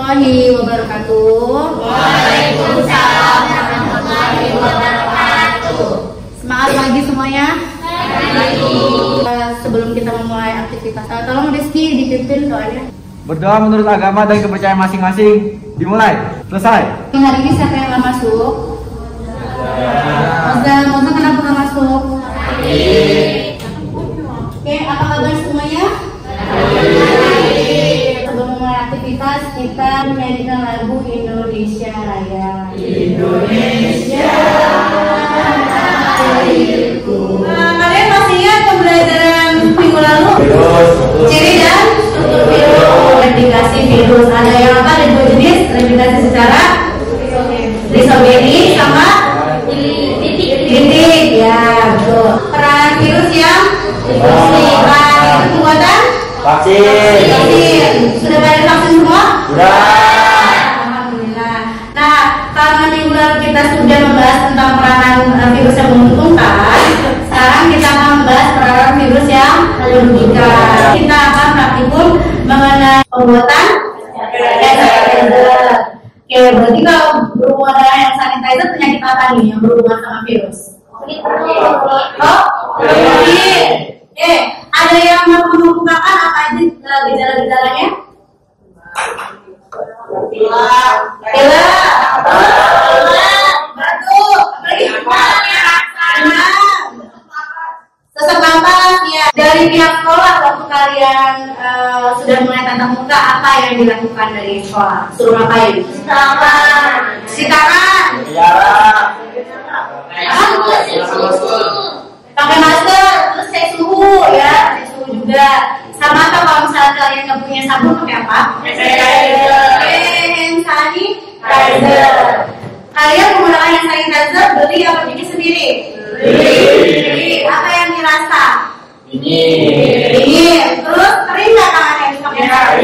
warahmatullahi wabarakatuh. Waalaikumsalam warahmatullahi wabarakatuh. Semangat pagi semuanya. Pagi. Sebelum kita memulai aktivitas, tolong Rizky dipimpin doanya. Berdoa menurut agama dan kepercayaan masing-masing. Dimulai. Selesai. Hari ini siapa yang nggak masuk? Moza kenapa nggak masuk? Oke, apa kabar semuanya? Sebelum memulai aktivitas, kita menyanyikan lagu Indonesia Raya. Indonesia Raya. Kalian masih ingat pembelajaran minggu lalu? Ciri dan struktur virus. Replikasi virus. Ada yang apa? Ada dua jenis. Replikasi secara lisogeni sama titik. Ya, betul. Peran virus yang pembuatan vaksin. Sudah pada vaksin semua? Sudah. Alhamdulillah. Nah, karena minggu lalu kita sudah membahas tentang peranan virus yang menguntungkan, sekarang kita akan membahas peranan virus yang merugikan. Kita akan praktikum mengenai pembuatan hand sanitizer. Oke, berarti kalau berhubungan dengan hand sanitizer, penyakit apa nih yang berhubungan sama virus? Oh, ada yang mau mengemukakan apa aja gejala-gejalanya? Batuk, sesak napas, ya. Dari pihak sekolah waktu kalian sudah mulai tatap muka, apa yang dilakukan dari sekolah? Suruh ngapain? Cuci tangan. Pakai masker, terus cek suhu ya, cek suhu juga. Sama atau kalau misalnya kalian nggak punya sabun pakai apa? Hand sanitizer. Kalian menggunakan hand sanitizer beli apa bikin sendiri? Beli. Apa yang dirasa? Dingin. Terus kering nggak tangannya pakai sabun?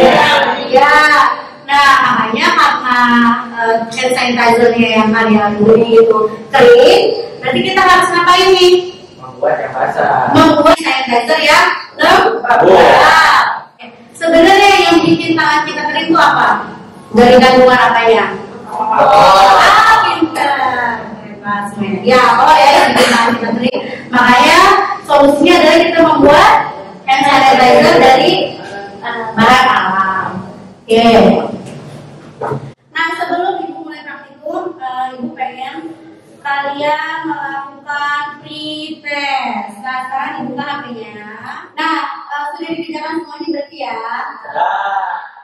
Ya. Nah, makanya karena hand sanitizer-nya yang kalian beli itu kering, berarti kita harus ngapain nih? Membuat sanitizer yang lembab. Sebenarnya yang bikin tangan kita kering itu apa? Dari kandungan apanya? Pintar. Ya, yang bikin tangan kita kering. Makanya solusinya adalah kita membuat hand sanitizer dari bahan alam. Oke. Nah, sebelum ibu mulai praktikum, ibu pengen kalian melakukan pre-test. Nah, sekarang dibuka HP-nya. Nah, sudah dikerjakan semuanya berarti ya?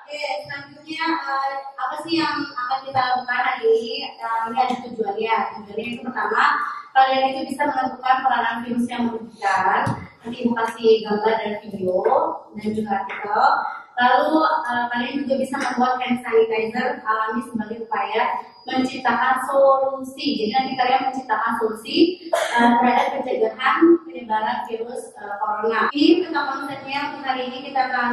Oke, selanjutnya apa sih yang akan kita lakukan hari ini? Ini ada tujuannya. Tujuannya itu pertama, kalian itu bisa menentukan peranan virus yang merugikan. Nanti ibu kasih gambar dan video dan juga artikel. Lalu kalian juga bisa membuat hand sanitizer alami sebagai upaya menciptakan solusi. Jadi nanti kalian menciptakan solusi terhadap pencegahan penyebaran virus corona. Ini tentang konsepnya untuk hari ini kita akan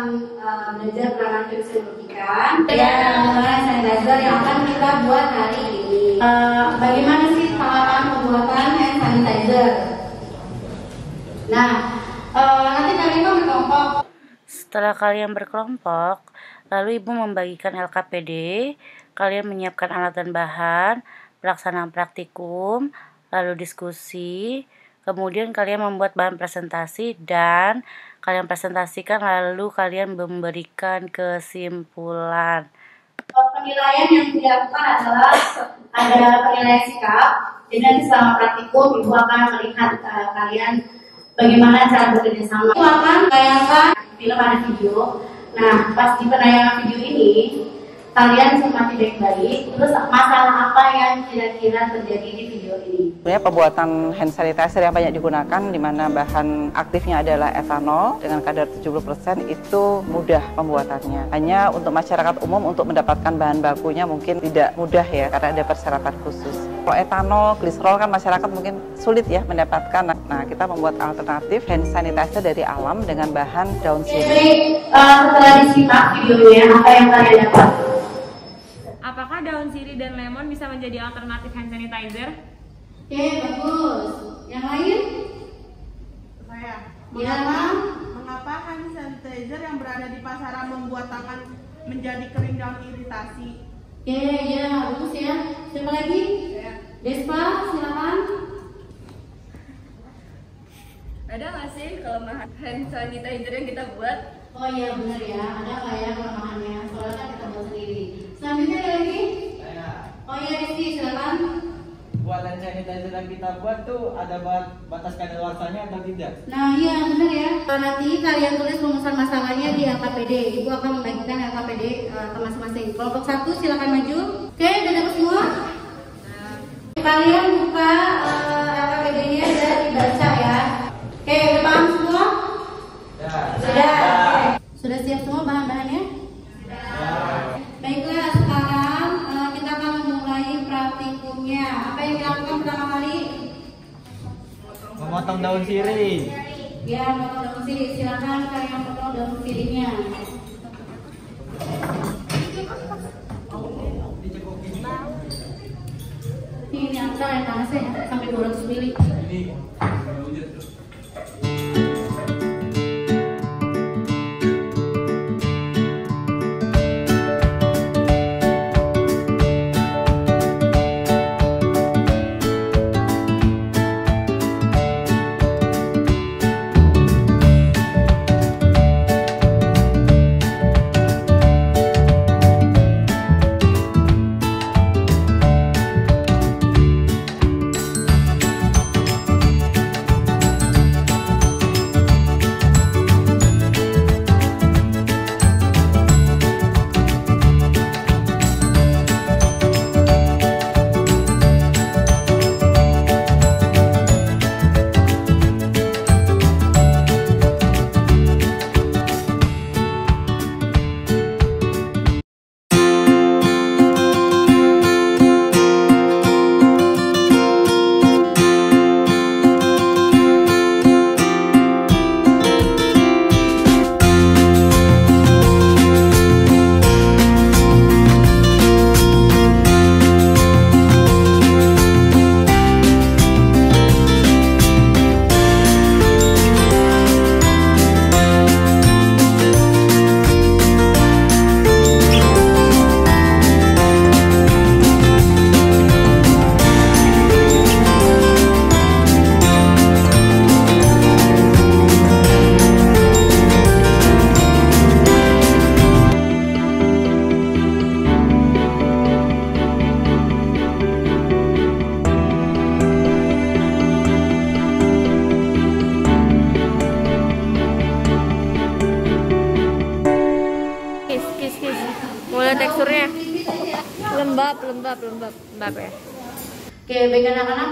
belajar peranan virus yang merugikan. Hand sanitizer yang akan kita buat hari ini. Bagaimana sih tahapan pembuatan hand sanitizer? Nah, nanti kalian berkelompok. Setelah kalian berkelompok, lalu ibu membagikan LKPD, kalian menyiapkan alat dan bahan, pelaksanaan praktikum, lalu diskusi, kemudian kalian membuat bahan presentasi dan kalian presentasikan, lalu kalian memberikan kesimpulan. Penilaian yang dilakukan adalah ada penilaian sikap. Jadi nanti selama praktikum ibu akan melihat kalian bagaimana cara bekerja sama. Ibu akan bayangkan film ada video. Nah, pas di penayangan video ini kalian cermati baik-baik. Terus masalah apa yang kira-kira terjadi di video ini? Sebenarnya pembuatan hand sanitizer yang banyak digunakan, di mana bahan aktifnya adalah etanol dengan kadar 70%, itu mudah pembuatannya. Hanya untuk masyarakat umum untuk mendapatkan bahan bakunya mungkin tidak mudah ya, karena ada persyaratan khusus. Kalau etanol, gliserol kan masyarakat mungkin sulit ya mendapatkan. Nah, kita membuat alternatif hand sanitizer dari alam dengan bahan daun sirih. Jadi setelah disimak videonya, apa yang kalian dapat? Apakah daun sirih dan lemon bisa menjadi alternatif hand sanitizer? Oke, bagus. Yang lain? Saya. Ya, Mengapa hand sanitizer yang berada di pasaran membuat tangan menjadi kering dan iritasi. Oke, ya, bagus ya. Siapa lagi? Despa, silakan. Ada nggak sih kelemahan hand sanitizer yang kita buat? Oh iya benar ya, ada nggak ya kelemahannya? Soalnya kan kita buat sendiri. Selanjutnya ada lagi? Oh iya Rizky, silakan. Buat hand sanitizer yang kita buat tuh ada batas kadaluarsanya atau tidak? Nah iya benar ya. Nanti kalian tulis rumusan masalahnya di LKPD. Ibu akan membagikan LKPD ke masing-masing. Kelompok 1 silakan maju. Oke, udah dapat semua? Kalian buka LKPD-nya dan dibaca ya. Oke, udah paham semua? Sudah. Sudah siap semua bahan-bahannya? Baiklah, sekarang kita akan memulai praktikumnya. Apa yang dilakukan pertama kali? Memotong daun sirih. Ya, memotong daun sirih. Silakan kalian potong daun sirihnya. Ini angka yang panasnya sampai 200 mili. teksturnya lembab ya. Oke, baik anak-anak,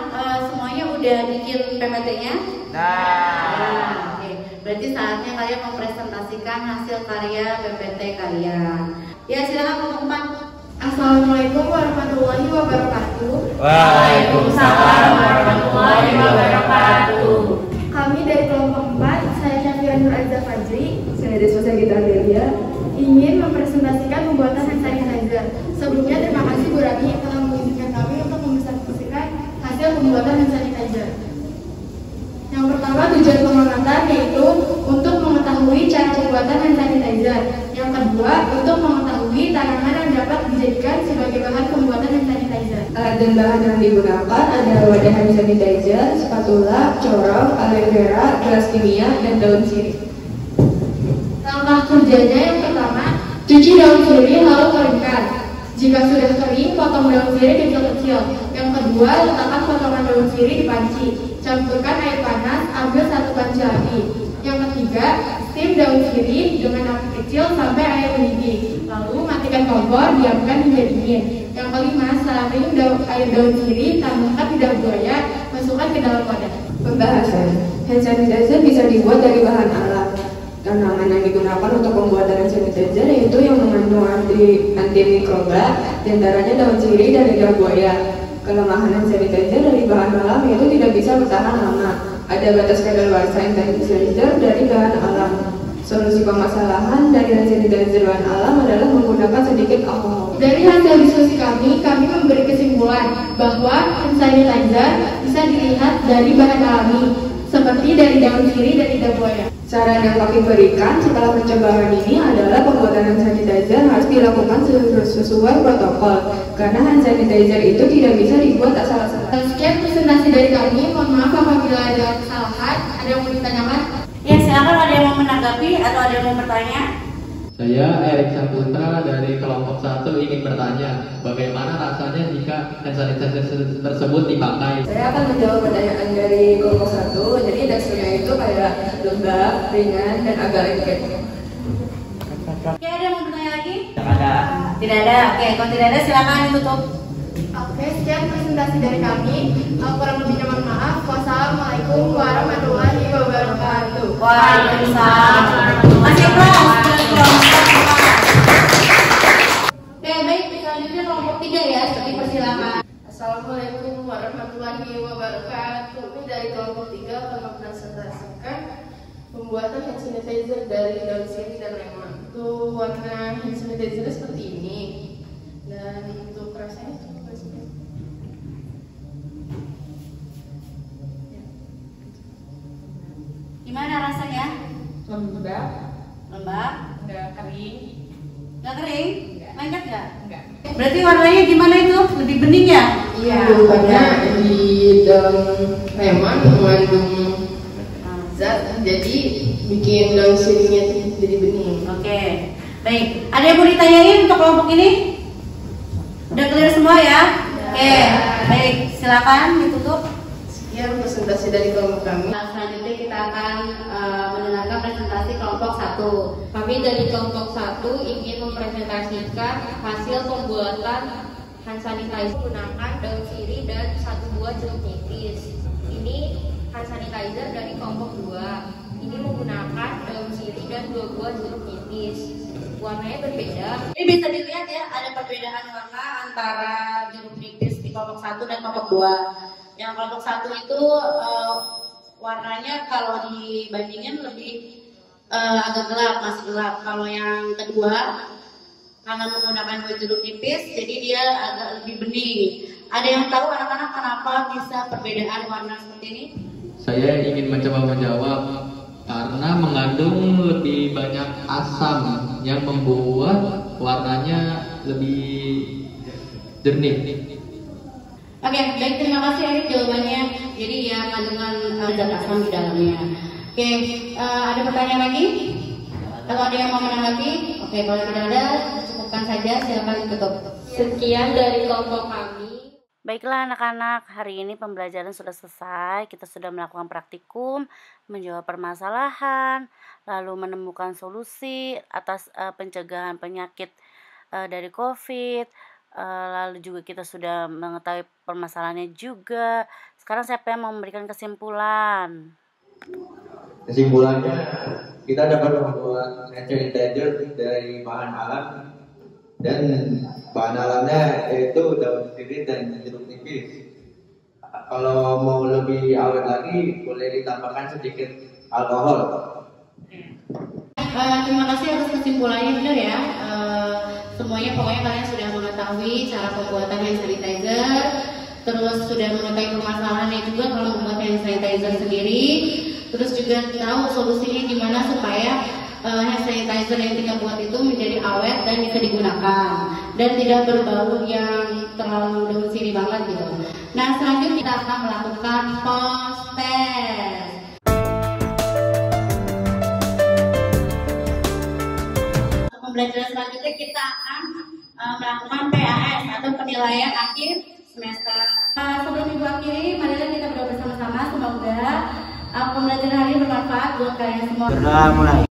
semuanya udah bikin PPT-nya? Nah, oke. Berarti saatnya kalian mempresentasikan hasil karya PPT kalian. Ya, silakan kelompok 4. Assalamualaikum warahmatullahi wabarakatuh. Waalaikumsalam warahmatullahi wabarakatuh. Kami dari kelompok 4, saya Syafira Nur Azza Fajri, saya Deswa Sagita Delia, ingin mempresentasikan pembuatan hand sanitizer. Sebelumnya terima kasih Bu Rani telah mengizinkan kami untuk mempresentasikan hasil pembuatan hand sanitizer. Yang pertama, tujuan pengamatan yaitu untuk mengetahui cara pembuatan hand sanitizer. Yang kedua, untuk mengetahui tanaman yang dapat dijadikan sebagai bahan pembuatan hand sanitizer. Alat dan bahan yang digunakan adalah wadah hand sanitizer, spatula, corong, aloe vera, gelas kimia, dan daun sirih. Langkah kerjanya yang pertama, cuci daun sirih lalu keringkan. Jika sudah kering, potong daun sirih kecil-kecil. Yang kedua, letakkan potongan daun sirih di panci. Campurkan air panas, ambil 1 panci api. Yang ketiga, steam daun sirih dengan api kecil sampai air mendidih. Lalu matikan kompor, diamkan hingga dingin. Yang kelima, setelah minum air daun sirih, tambahkan lidah buaya, masukkan ke dalam wadah. Pembahasan, hand sanitizer bisa dibuat dari bahan alam. Tanaman yang digunakan untuk pembuatan hand sanitizer yaitu yang mengandung antimikroba, diantaranya daun sirih dan lidah buaya. Kelemahan hand sanitizer dari bahan alam yaitu tidak bisa bertahan lama. Ada batas kadaluarsa hand sanitizer dari bahan alam. Solusi permasalahan dari hand sanitizer bahan alam adalah menggunakan sedikit alkohol. Dari hasil diskusi kami memberi kesimpulan bahwa hand sanitizer bisa dilihat dari bahan alami, seperti dari daun sirih dan lidah buaya. Saran yang kami berikan setelah percobaan ini adalah pembuatan hand sanitizer harus dilakukan sesuai protokol, karena hand sanitizer itu tidak bisa dibuat asal-asalan. Sekian presentasi dari kami, mohon maaf apabila ada kesalahan. Ada yang mau ditanyakan? Ya, silakan, ada yang mau menanggapi atau ada yang mau bertanya? Saya Erik Saputra dari kelompok 1 ingin bertanya, bagaimana rasanya jika hand sanitizer tersebut dipakai? Saya akan menjawab pertanyaan dari kelompok 1. Jadi teksturnya itu kayak lembab, ringan, dan agak lengket. Oke, ada yang mau bertanya lagi? Tidak ada. Tidak ada. Oke, kalau tidak ada silakan ditutup. Oke, sekian presentasi dari kami. Kurang lebihnya mohon maaf. Wassalamualaikum warahmatullahi wabarakatuh. Waalaikumsalam. Masih kelas. Oke, baik. Selanjutnya kelompok 3 ya. Dipersilakan. Assalamualaikum warahmatullahi wabarakatuh. Ini dari kelompok 3 akan mempresentasikan pembuatan hand sanitizer dari daun sirih dan lemon. Untuk warna hand sanitizer seperti ini. Dan untuk rasanya Gimana rasanya? Lembab, Lembab? nggak kering. Nggak kering? Nggak. Lengket nggak? Enggak. Berarti warnanya gimana itu? Lebih bening ya? Iya, karena di daun lemon mengandung zat, jadi bikin daun sirihnya jadi bening. Oke, baik. Ada yang mau ditanyain untuk kelompok ini? Udah clear semua ya? Oke, baik. Silakan ditutup. Sekian presentasi dari kelompok kami. Nah, selanjutnya kita akan mendengarkan presentasi kelompok 1. Kami dari kelompok 1 ingin mempresentasikan hasil pembuatan hand sanitizer menggunakan daun sirih dan 1 buah jeruk nipis. Ini hand sanitizer dari kelompok 2. Ini menggunakan daun sirih dan 2 buah jeruk nipis. Warnanya berbeda. Ini bisa dilihat ya, ada perbedaan warna antara jeruk nipis di kelompok 1 dan kelompok 2. Yang kelompok 1 itu warnanya kalau dibandingin lebih agak gelap, masih gelap. Kalau yang kedua, karena menggunakan buah jeruk nipis, jadi dia agak lebih bening. Ada yang tahu anak-anak kenapa bisa perbedaan warna seperti ini? Saya ingin mencoba menjawab, karena mengandung lebih banyak asam yang membuat warnanya lebih jernih. Oke, baik, terima kasih Erik jawabannya. Jadi ya kandungan zat asam di dalamnya. Oke, ada pertanyaan lagi? Atau ada yang mau menanggapi? Oke, kalau tidak ada, cukupkan saja. Silakan ditutup. Sekian dari kelompok kami. Baiklah anak-anak, hari ini pembelajaran sudah selesai. Kita sudah melakukan praktikum, menjawab permasalahan, lalu menemukan solusi atas pencegahan penyakit dari COVID. Lalu juga kita sudah mengetahui permasalahannya juga. Sekarang siapa yang mau memberikan kesimpulan? Kesimpulannya, kita dapat membuat hand sanitizer dari bahan alam, dan bahan alamnya yaitu daun sirih dan jeruk nipis. Kalau mau lebih awet lagi, boleh ditambahkan sedikit alkohol. Terima kasih atas kesimpulannya, benar ya. Semuanya pokoknya kalian sudah mengetahui cara pembuatan hand sanitizer, terus sudah mengetahui permasalahannya juga kalau membuat hand sanitizer sendiri, terus juga tahu solusinya gimana supaya hand sanitizer yang kita buat itu menjadi awet dan bisa digunakan dan tidak berbau yang terlalu daun sirih banget gitu. Nah, selanjutnya kita akan melakukan post test. Pembelajaran selanjutnya kita akan melakukan PAS atau penilaian akhir semester. Sebelum Ibu akhiri, marilah kita berdoa bersama-sama. Semoga pembelajaran hari ini bermanfaat buat kalian semua. Sudah mulai.